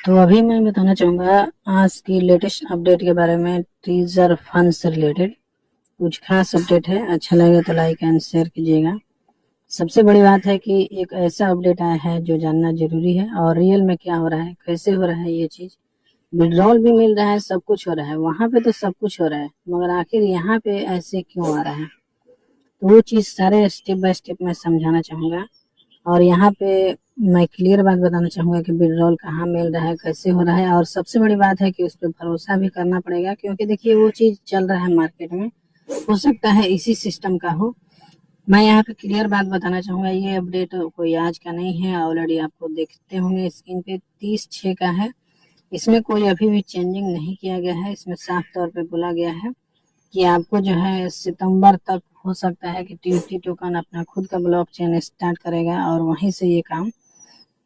तो अभी मैं बताना चाहूँगा आज की लेटेस्ट अपडेट के बारे में, टीजर फंड से रिलेटेड कुछ खास अपडेट है। अच्छा लगे तो लाइक एंड शेयर कीजिएगा। सबसे बड़ी बात है कि एक ऐसा अपडेट आया है जो जानना जरूरी है, और रियल में क्या हो रहा है, कैसे हो रहा है ये चीज। विड्रॉल भी मिल रहा है, सब कुछ हो रहा है, वहां पे तो सब कुछ हो रहा है, मगर आखिर यहाँ पे ऐसे क्यों आ रहा है, तो वो चीज सारे स्टेप बाय स्टेप मैं समझाना चाहूंगा। और यहाँ पे मैं क्लियर बात बताना चाहूंगा कि विड्रॉल कहाँ मिल रहा है, कैसे हो रहा है, और सबसे बड़ी बात है कि उस पर भरोसा भी करना पड़ेगा, क्योंकि देखिए वो चीज चल रहा है मार्केट में, हो सकता है इसी सिस्टम का हो। मैं यहाँ पे क्लियर बात बताना चाहूंगा, ये अपडेट कोई आज का नहीं है, ऑलरेडी आपको देखते होंगे स्क्रीन पे 30/6 का है। इसमें कोई अभी भी चेंजिंग नहीं किया गया है। इसमें साफ तौर पे बोला गया है कि आपको जो है सितंबर तक हो सकता है कि टीटी टोकन अपना खुद का ब्लॉकचेन स्टार्ट करेगा और वहीं से ये काम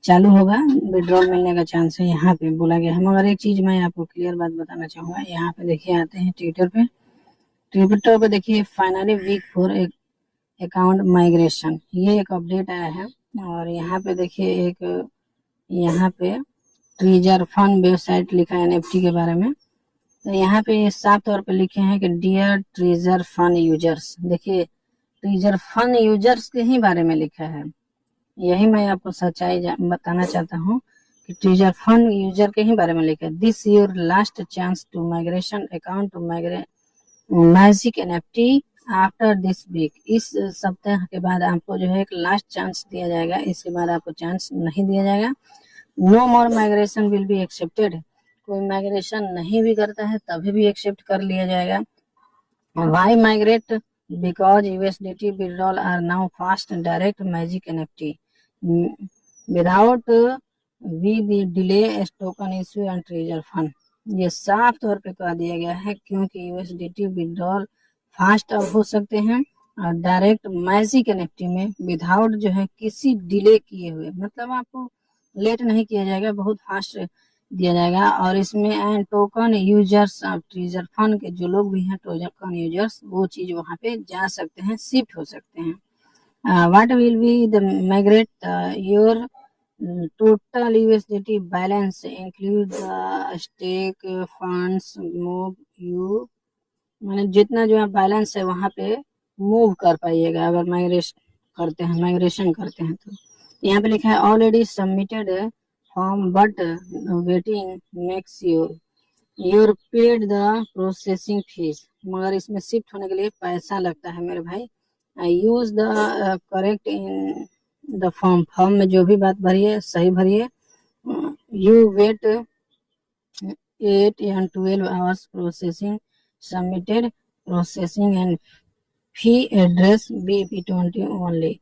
चालू होगा, विड्रॉल मिलने का चांस है यहाँ पे बोला गया है। मगर एक चीज मैं आपको क्लियर बात बताना चाहूंगा, यहाँ पे देखिए आते हैं ट्विटर पे देखिए फाइनली वीक 4 अकाउंट माइग्रेशन, ये एक अपडेट आया है। और यहाँ पे देखिए एक यहाँ पे ट्रेजर फंड वेबसाइट लिखा है एनएफटी के बारे में। तो यहाँ पे साफ तौर पे लिखे हैं कि डियर ट्रेजर फंड यूजर्स, देखिए ट्रेजर फंड यूजर्स के ही बारे में लिखा है। यही मैं आपको सच्चाई बताना चाहता हूँ कि ट्रेजर फंड यूजर के ही बारे में लिखा है। This your last chance to migration account to migrate magic NFT after this week. इस सप्ताह के बाद आपको जो है एक लास्ट चांस दिया जाएगा, इसके बाद आपको चांस नहीं दिया जाएगा। No more migration will be accepted, कोई माइग्रेशन नहीं भी करता है तभी भी एक्सेप्ट कर लिया जाएगा। Why migrate, because USDT withdrawal are now fast direct magic NFT without we delay token issue and treasure fund. ये साफ तौर पे कह दिया गया है क्योंकि यूएसडीटी विड्रॉल फास्ट अब हो सकते हैं और डायरेक्ट मैजिक एनएफटी में विदाउट जो है किसी डिले किए हुए, मतलब आपको लेट नहीं किया जाएगा, बहुत फास्ट दिया जाएगा। और इसमें and token users of treasure fund के जो लोग भी हैं टोकन यूजर्स, वो चीज वहां पे जा सकते हैं, शिफ्ट हो सकते हैं। What will be the migrate your total USDT balance include the stake funds move you, मैंने जितना जो है बैलेंस है वहां पे मूव कर पाइएगा अगर माइग्रेशन करते हैं। तो यहाँ पे लिखा है already submitted form but waiting makes your paid the processing fees, मगर इसमें शिफ्ट होने के लिए पैसा लगता है मेरे भाई। Use the correct in the form में जो भी बात भरिए सही भरिए। You wait 8 and 12 hours processing submitted processing and fee address BP20 only.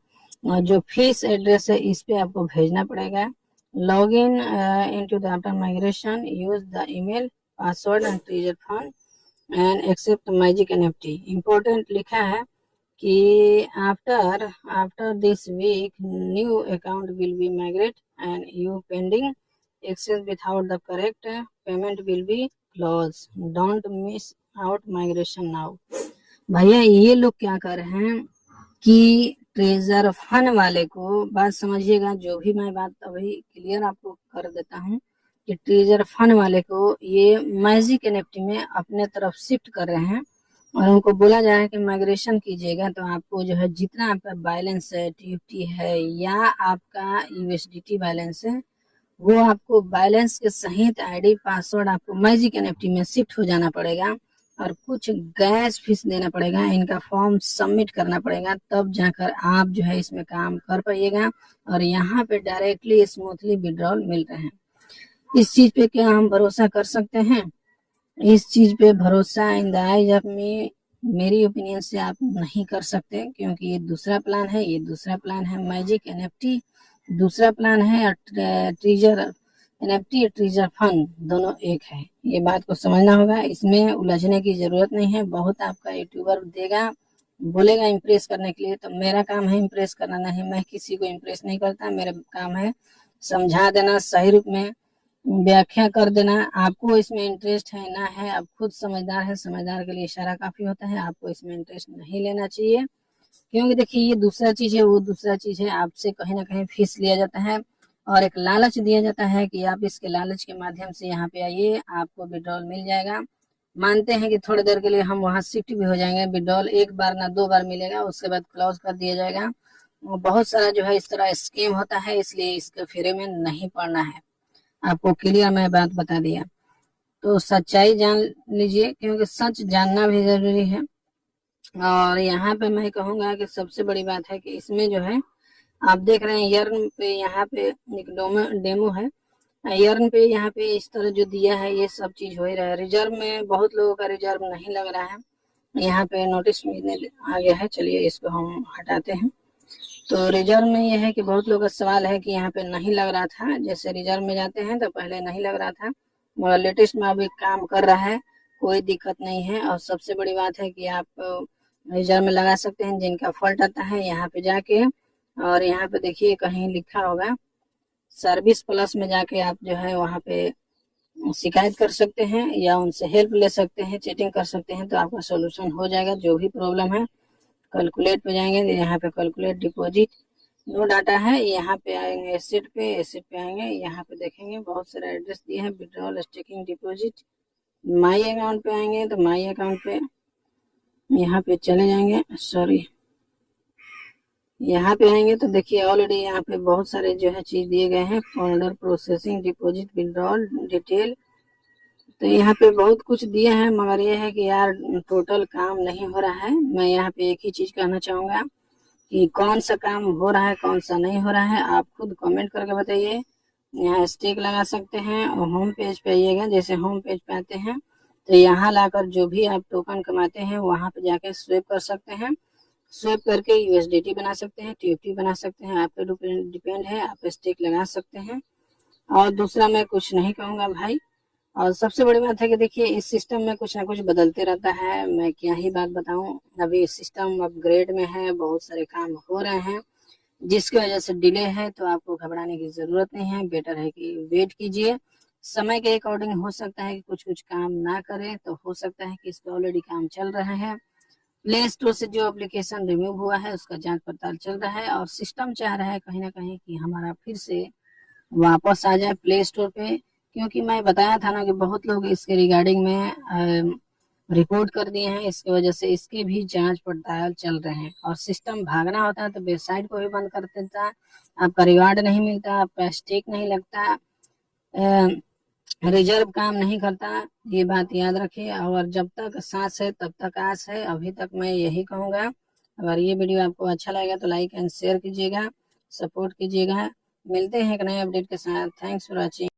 जो फीस एड्रेस है इस पे आपको भेजना पड़ेगा। Log in into the after migration, use the email password and treasure fund and accept magic NFT. Important लिखा है कि after this week new account will be migrate and you pending access without the correct payment will be close, don't miss out migration now. भैया ये लोग क्या कर रहे हैं कि ट्रेजर फंड वाले को, बात समझिएगा, जो भी मैं बात अभी क्लियर आपको कर देता हूँ कि ट्रेजर फंड वाले को ये मैजिक एनएफटी में अपने तरफ शिफ्ट कर रहे हैं और उनको बोला जा रहा है कि माइग्रेशन कीजिएगा तो आपको जो है जितना आपका बैलेंस है, टीयूटी है या आपका यूएसडीटी बैलेंस है, वो आपको बैलेंस के सहित आईडी पासवर्ड आपको मैजिक एनएफटी में शिफ्ट हो जाना पड़ेगा और कुछ गैस फीस देना पड़ेगा, इनका फॉर्म सबमिट करना पड़ेगा, तब जाकर आप जो है इसमें काम कर पाइएगा और यहाँ पे डायरेक्टली स्मूथली विड्रॉल मिल रहे हैं। इस चीज पे क्या हम भरोसा कर सकते हैं? इस चीज पे भरोसा in the eyes of me, मेरी ओपिनियन से आप नहीं कर सकते, क्योंकि ये दूसरा प्लान है, ये दूसरा प्लान है मैजिक एनएफटी, दूसरा प्लान है ट्रेजर एनएफटी, ट्रेजर फंड, दोनों एक है। ये बात को समझना होगा, इसमें उलझने की जरूरत नहीं है। बहुत आपका यूट्यूबर देगा बोलेगा इम्प्रेस करने के लिए, तो मेरा काम है इम्प्रेस करना, नहीं, मैं किसी को इम्प्रेस नहीं करता, मेरा काम है समझा देना, सही रूप में व्याख्या कर देना। आपको इसमें इंटरेस्ट है ना है, आप खुद समझदार है, समझदार के लिए इशारा काफी होता है, आपको इसमें इंटरेस्ट नहीं लेना चाहिए, क्योंकि देखिए ये दूसरा चीज है, वो दूसरा चीज है, आपसे कहीं ना कहीं फीस लिया जाता है। और एक लालच दिया जाता है कि आप इसके लालच के माध्यम से यहाँ पे आइए, आपको विड्रॉल मिल जाएगा। मानते हैं कि थोड़ी देर के लिए हम वहाँ शिफ्ट भी हो जाएंगे, विड्रॉल एक बार ना 2 बार मिलेगा, उसके बाद क्लोज कर दिया जाएगा। बहुत सारा जो है इस तरह स्कीम होता है, इसलिए इसके फेरे में नहीं पड़ना है। आपको क्लियर मैं बात बता दिया। तो सच्चाई जान लीजिए, क्योंकि सच जानना भी जरूरी है। और यहाँ पे मैं कहूँगा कि सबसे बड़ी बात है कि इसमें जो है आप देख रहे हैं यर्न पे, यहाँ पे एक डेमो है। यर्न पे यहाँ पे इस तरह जो दिया है ये सब चीज हो ही रहा है। रिजर्व में बहुत लोगों का रिजर्व नहीं लग रहा है, यहाँ पे नोटिस मिलने आ गया है। चलिए इसको हम हटाते हैं। तो रिजर्व में ये है कि बहुत लोगों का सवाल है कि यहाँ पे नहीं लग रहा था। जैसे रिजर्व में जाते हैं तो पहले नहीं लग रहा था, मगर लेटेस्ट में अभी काम कर रहा है, कोई दिक्कत नहीं है। और सबसे बड़ी बात है कि आप रिजर्व में लगा सकते हैं। जिनका फॉल्ट आता है यहाँ पे जाके, और यहाँ पे देखिए कहीं लिखा होगा सर्विस प्लस में जाके आप जो है वहाँ पे शिकायत कर सकते हैं या उनसे हेल्प ले सकते हैं, चैटिंग कर सकते हैं, तो आपका सोल्यूशन हो जाएगा जो भी प्रॉब्लम है। कैलकुलेट पे जाएंगे तो यहाँ पे कैलकुलेट डिपॉजिट नो डाटा है, यहाँ पे आएंगे एसेट पे आएंगे, यहाँ पे देखेंगे बहुत सारे एड्रेस दिए हैं, withdrawal, staking, deposit. My account पे आएंगे तो माई अकाउंट पे यहाँ पे चले जाएंगे, सॉरी यहाँ पे आएंगे तो देखिए ऑलरेडी यहाँ पे बहुत सारे जो है चीज दिए गए हैं, folder, processing, deposit, withdrawal detail. तो यहाँ पे बहुत कुछ दिए हैं, मगर ये है कि यार टोटल काम नहीं हो रहा है। मैं यहाँ पे एक ही चीज कहना चाहूंगा कि कौन सा काम हो रहा है कौन सा नहीं हो रहा है, आप खुद कमेंट करके बताइए। यहाँ स्टिक लगा सकते हैं और होम पेज पे आइएगा। जैसे होम पेज पे आते हैं तो यहाँ लाकर जो भी आप टोकन कमाते हैं वहां पे जाके स्वेप कर सकते हैं। स्वेप करके यूएसडीटी बना सकते हैं, टीएफटी बना सकते हैं, आप पे डिपेंड है, आप स्टिक लगा सकते हैं। और दूसरा मैं कुछ नहीं कहूंगा भाई। और सबसे बड़ी बात है कि देखिए इस सिस्टम में कुछ ना कुछ बदलते रहता है, मैं क्या ही बात बताऊं। अभी सिस्टम अपग्रेड में है, बहुत सारे काम हो रहे हैं, जिसकी वजह से डिले है। तो आपको घबराने की जरूरत नहीं है, बेटर है कि वेट कीजिए। समय के अकॉर्डिंग हो सकता है कि कुछ कुछ काम ना करे, तो हो सकता है कि इस पर ऑलरेडी काम चल रहा है। प्ले स्टोर से जो एप्लीकेशन रिमूव हुआ है उसका जांच पड़ताल चल रहा है, और सिस्टम चाह रहा है कहीं ना कहीं कि हमारा फिर से वापस आ जाए प्ले स्टोर पे। क्योंकि मैं बताया था ना कि बहुत लोग इसके रिगार्डिंग में रिपोर्ट कर दिए हैं, इसकी वजह से इसकी भी जांच पड़ताल चल रहे हैं। और सिस्टम भागना होता है तो वेबसाइट को भी बंद कर देता है, आपका रिवार्ड नहीं मिलता, आपका स्टेक नहीं लगता, रिजर्व काम नहीं करता। ये बात याद रखिए। और जब तक सांस है तब तक आस है, अभी तक मैं यही कहूंगा। अगर ये वीडियो आपको अच्छा लगेगा तो लाइक एंड शेयर कीजिएगा, सपोर्ट कीजिएगा। मिलते हैं एक नए अपडेट के साथ। Thanks for watching.